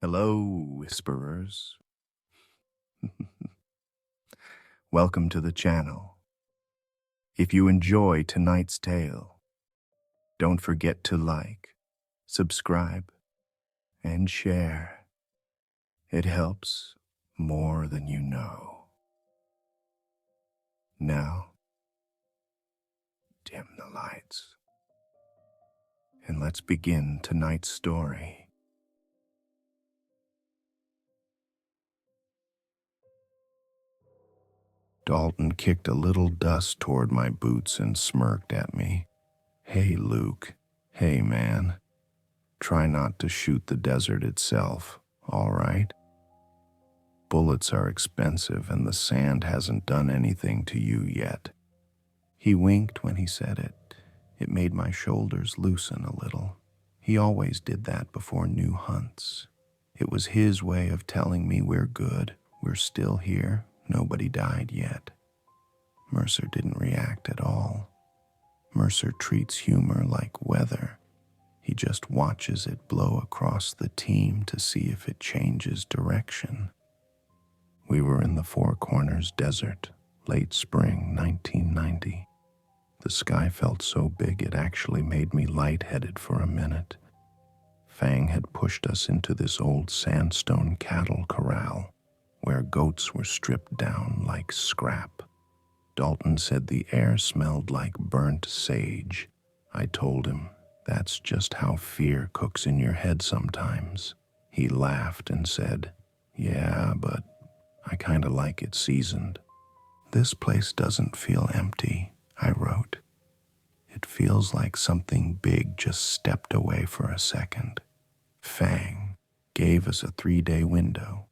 Hello, whisperers. Welcome to the channel. If you enjoy tonight's tale, don't forget to like, subscribe, and share. It helps more than you know. Now, dim the lights, and let's begin tonight's story. Dalton kicked a little dust toward my boots and smirked at me. Hey, Luke. Hey, man. Try not to shoot the desert itself, all right? Bullets are expensive and the sand hasn't done anything to you yet. He winked when he said it. It made my shoulders loosen a little. He always did that before new hunts. It was his way of telling me we're good, we're still here, nobody died yet. Mercer didn't react at all. Mercer treats humor like weather. He just watches it blow across the team to see if it changes direction. We were in the Four Corners Desert, late spring 1990. The sky felt so big it actually made me lightheaded for a minute. F.A.N.G had pushed us into this old sandstone cattle corral, where goats were stripped down like scrap. Dalton said the air smelled like burnt sage. I told him, that's just how fear cooks in your head sometimes. He laughed and said, yeah, but I kinda like it seasoned. This place doesn't feel empty, I wrote. It feels like something big just stepped away for a second. F.A.N.G gave us a 3-day window.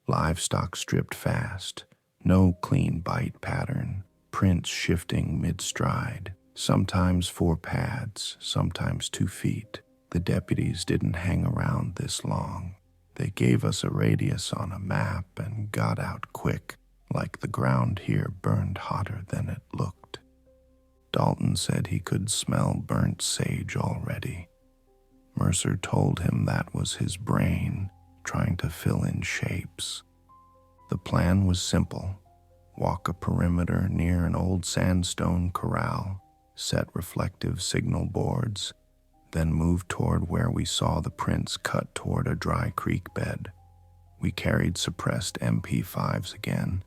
Livestock stripped fast, no clean bite pattern, prints shifting mid-stride, sometimes 4 pads, sometimes 2 feet. The deputies didn't hang around this long. They gave us a radius on a map and got out quick, like the ground here burned hotter than it looked. Dalton said he could smell burnt sage already. Mercer told him that was his brain trying to fill in shapes. The plan was simple. Walk a perimeter near an old sandstone corral, set reflective signal boards, then move toward where we saw the prints cut toward a dry creek bed. We carried suppressed MP5s again,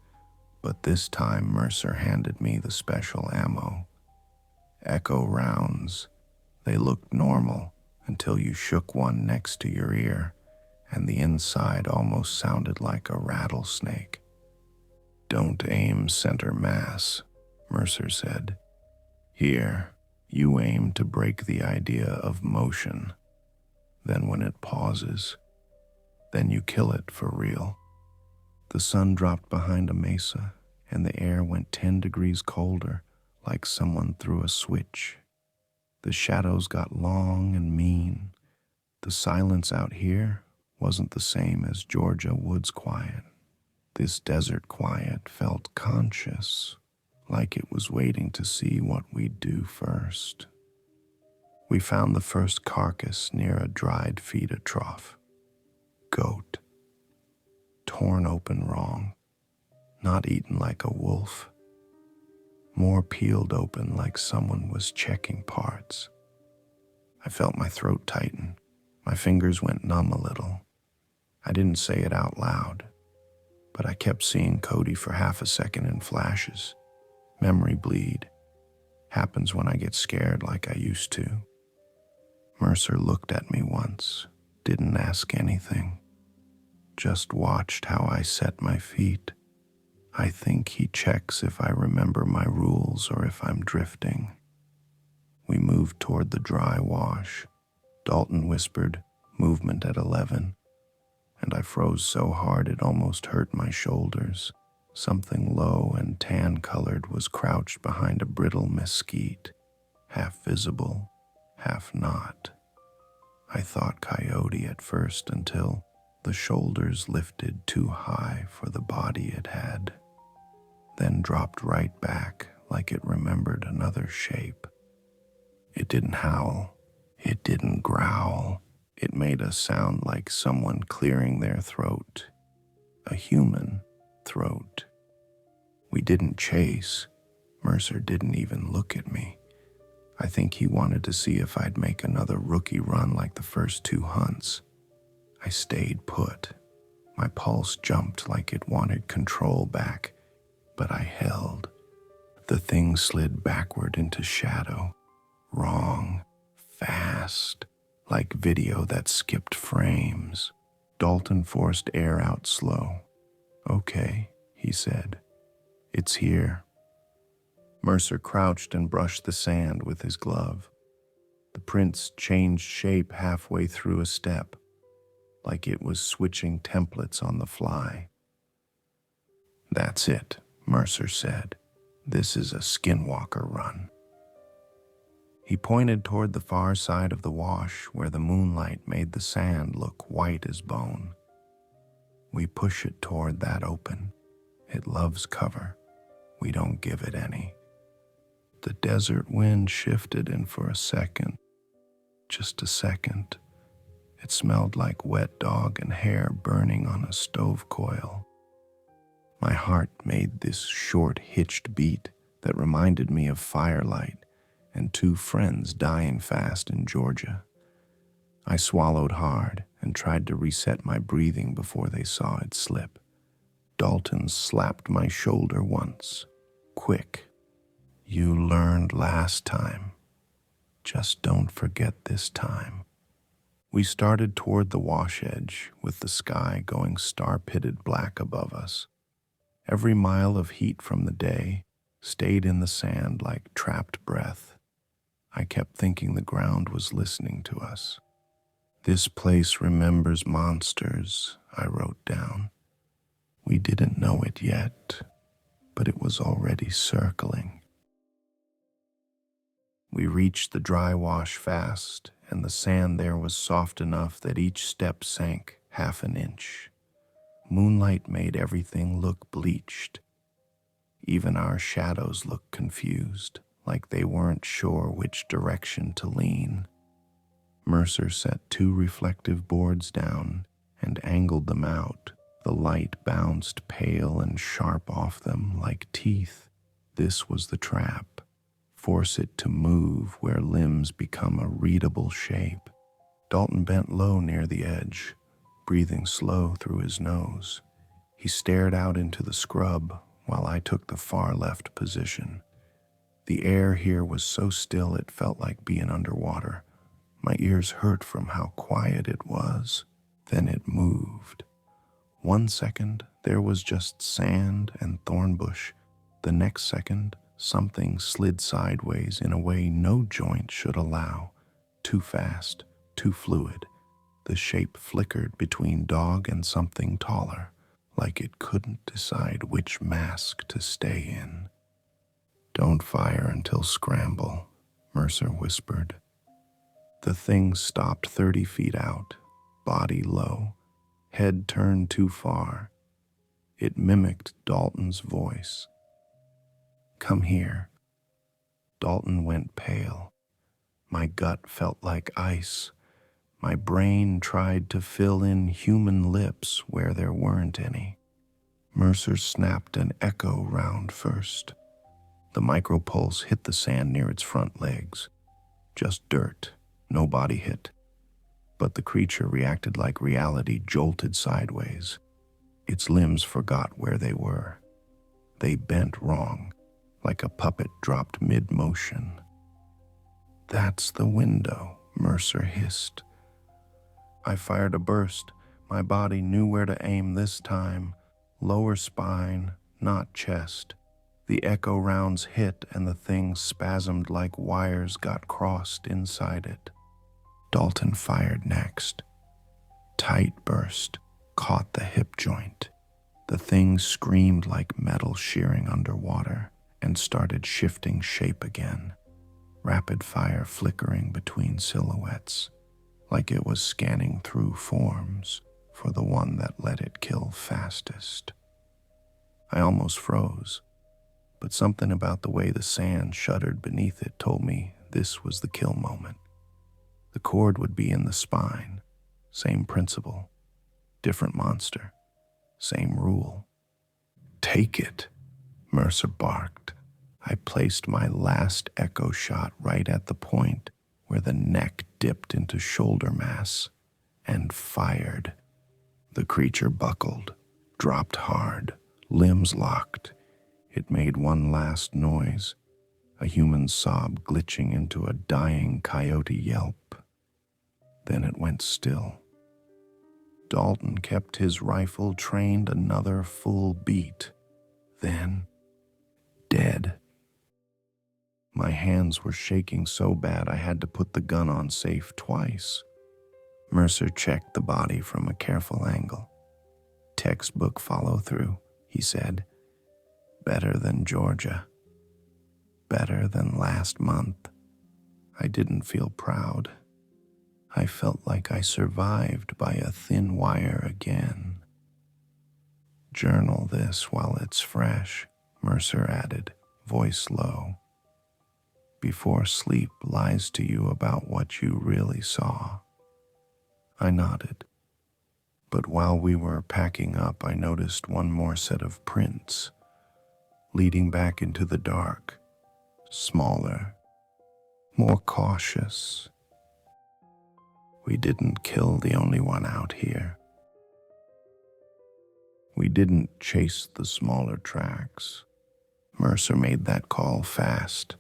but this time Mercer handed me the special ammo. Echo rounds. They looked normal until you shook one next to your ear, and the inside almost sounded like a rattlesnake. Don't aim center mass, Mercer said. Here, you aim to break the idea of motion. Then when it pauses, then you kill it for real. The sun dropped behind a mesa, and the air went 10 degrees colder, like someone threw a switch. The shadows got long and mean. The silence out here wasn't the same as Georgia woods quiet. This desert quiet felt conscious, like it was waiting to see what we'd do first. We found the first carcass near a dried feeder trough. Goat. Torn open wrong. Not eaten like a wolf. More peeled open like someone was checking parts. I felt my throat tighten. My fingers went numb a little. I didn't say it out loud, but I kept seeing Cody for half a second in flashes. Memory bleed. Happens when I get scared like I used to. Mercer looked at me once, didn't ask anything. Just watched how I set my feet. I think he checks if I remember my rules or if I'm drifting. We moved toward the dry wash. Dalton whispered, movement at 11. And I froze so hard it almost hurt my shoulders. Something low and tan-colored was crouched behind a brittle mesquite, half visible, half not. I thought coyote at first until the shoulders lifted too high for the body it had, then dropped right back like it remembered another shape. It didn't howl, it didn't growl, It made a sound like someone clearing their throat, a human throat. We didn't chase. Mercer didn't even look at me. I think he wanted to see if I'd make another rookie run like the first 2 hunts. I stayed put. My pulse jumped like it wanted control back, but I held. The thing slid backward into shadow. Wrong. Fast. Like video that skipped frames. Dalton forced air out slow. "Okay," he said. "It's here." Mercer crouched and brushed the sand with his glove. The prints changed shape halfway through a step, like it was switching templates on the fly. "That's it," Mercer said. "This is a Skinwalker run." He pointed toward the far side of the wash where the moonlight made the sand look white as bone. "We push it toward that open. It loves cover. We don't give it any." The desert wind shifted, and for a second, just a second, it smelled like wet dog and hair burning on a stove coil. My heart made this short, hitched beat that reminded me of firelight and 2 friends dying fast in Georgia. I swallowed hard and tried to reset my breathing before they saw it slip. Dalton slapped my shoulder once. "Quick. You learned last time. Just don't forget this time." We started toward the wash edge, with the sky going star-pitted black above us. Every mile of heat from the day stayed in the sand like trapped breath. I kept thinking the ground was listening to us. "This place remembers monsters," I wrote down. We didn't know it yet, but it was already circling. We reached the dry wash fast, and the sand there was soft enough that each step sank half an inch. Moonlight made everything look bleached. Even our shadows looked confused, like they weren't sure which direction to lean. Mercer set 2 reflective boards down and angled them out. The light bounced pale and sharp off them like teeth. This was the trap. Force it to move where limbs become a readable shape. Dalton bent low near the edge, breathing slow through his nose. He stared out into the scrub while I took the far left position. The air here was so still it felt like being underwater. My ears hurt from how quiet it was. Then it moved. 1 second, there was just sand and thorn bush. The next second, something slid sideways in a way no joint should allow. Too fast, too fluid. The shape flickered between dog and something taller, like it couldn't decide which mask to stay in. "Don't fire until scramble," Mercer whispered. The thing stopped 30 feet out, body low, head turned too far. It mimicked Dalton's voice. "Come here." Dalton went pale. My gut felt like ice. My brain tried to fill in human lips where there weren't any. Mercer snapped an echo round first. The micropulse hit the sand near its front legs. Just dirt, no body hit. But the creature reacted like reality jolted sideways. Its limbs forgot where they were. They bent wrong, like a puppet dropped mid-motion. "That's the window," Mercer hissed. I fired a burst. My body knew where to aim this time. Lower spine, not chest. The echo rounds hit and the thing spasmed like wires got crossed inside it. Dalton fired next. Tight burst, caught the hip joint. The thing screamed like metal shearing underwater and started shifting shape again. Rapid fire flickering between silhouettes, like it was scanning through forms for the one that let it kill fastest. I almost froze, but something about the way the sand shuddered beneath it told me this was the kill moment. The cord would be in the spine, Same principle, different monster, same rule. Take it, Mercer barked. I placed my last echo shot right at the point where the neck dipped into shoulder mass and fired. The creature buckled, dropped hard, limbs locked. It made one last noise, a human sob glitching into a dying coyote yelp. Then it went still. Dalton kept his rifle trained another full beat. Then, dead. My hands were shaking so bad I had to put the gun on safe twice. Mercer checked the body from a careful angle. Textbook follow-through, he said. Better than Georgia. Better than last month. I didn't feel proud. I felt like I survived by a thin wire again. Journal this while it's fresh, Mercer added, voice low. Before sleep lies to you about what you really saw. I nodded. But while we were packing up, I noticed one more set of prints, leading back into the dark, smaller, more cautious. We didn't kill the only one out here. We didn't chase the smaller tracks. Mercer made that call fast.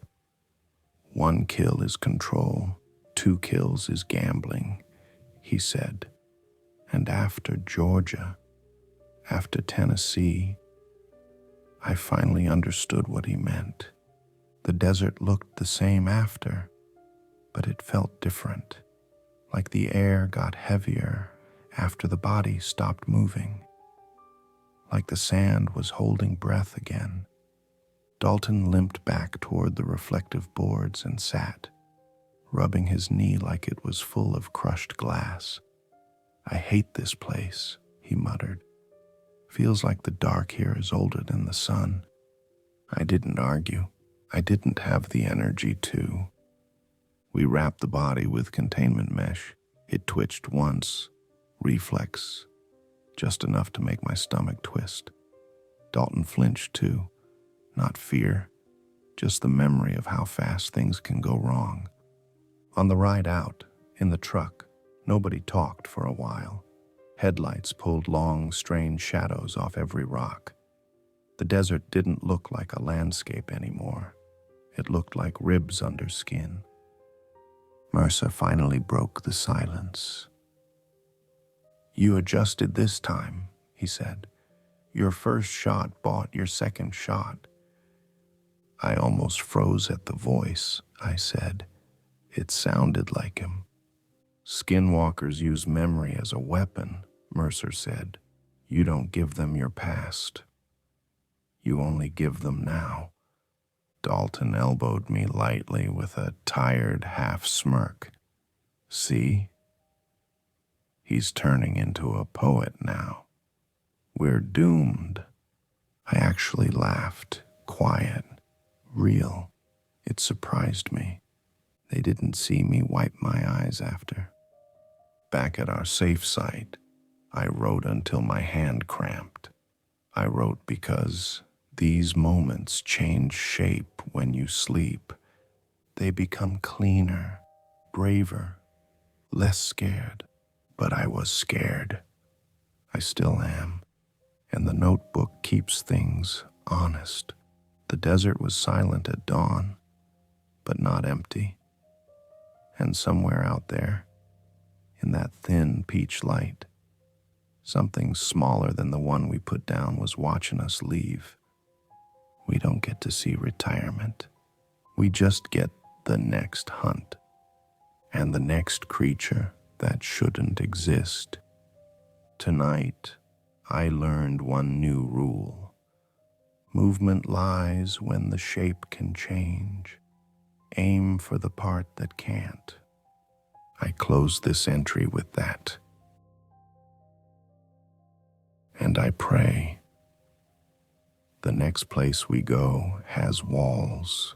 1 kill is control, 2 kills is gambling, he said. And after Georgia, after Tennessee, I finally understood what he meant. The desert looked the same after, but it felt different, like the air got heavier after the body stopped moving, like the sand was holding breath again. Dalton limped back toward the reflective boards and sat, rubbing his knee like it was full of crushed glass. I hate this place, he muttered. Feels like the dark here is older than the sun. I didn't argue. I didn't have the energy to. We wrapped the body with containment mesh. It twitched once, reflex, just enough to make my stomach twist. Dalton flinched too. Not fear, just the memory of how fast things can go wrong. On the ride out, in the truck, nobody talked for a while. Headlights pulled long, strange shadows off every rock. The desert didn't look like a landscape anymore. It looked like ribs under skin. Mercer finally broke the silence. You adjusted this time, he said. Your first shot bought your second shot. I almost froze at the voice, I said. It sounded like him. Skinwalkers use memory as a weapon, Mercer said. You don't give them your past. You only give them now. Dalton elbowed me lightly with a tired half smirk. See? He's turning into a poet now. We're doomed. I actually laughed, quiet, real. It surprised me. They didn't see me wipe my eyes after. Back at our safe site, I wrote until my hand cramped. I wrote because these moments change shape when you sleep. They become cleaner, braver, less scared. But I was scared. I still am. And the notebook keeps things honest. The desert was silent at dawn, but not empty. And somewhere out there, in that thin peach light, something smaller than the one we put down was watching us leave. We don't get to see retirement. We just get the next hunt and the next creature that shouldn't exist. Tonight, I learned one new rule. Movement lies when the shape can change. Aim for the part that can't. I close this entry with that. And I pray. The next place we go has walls.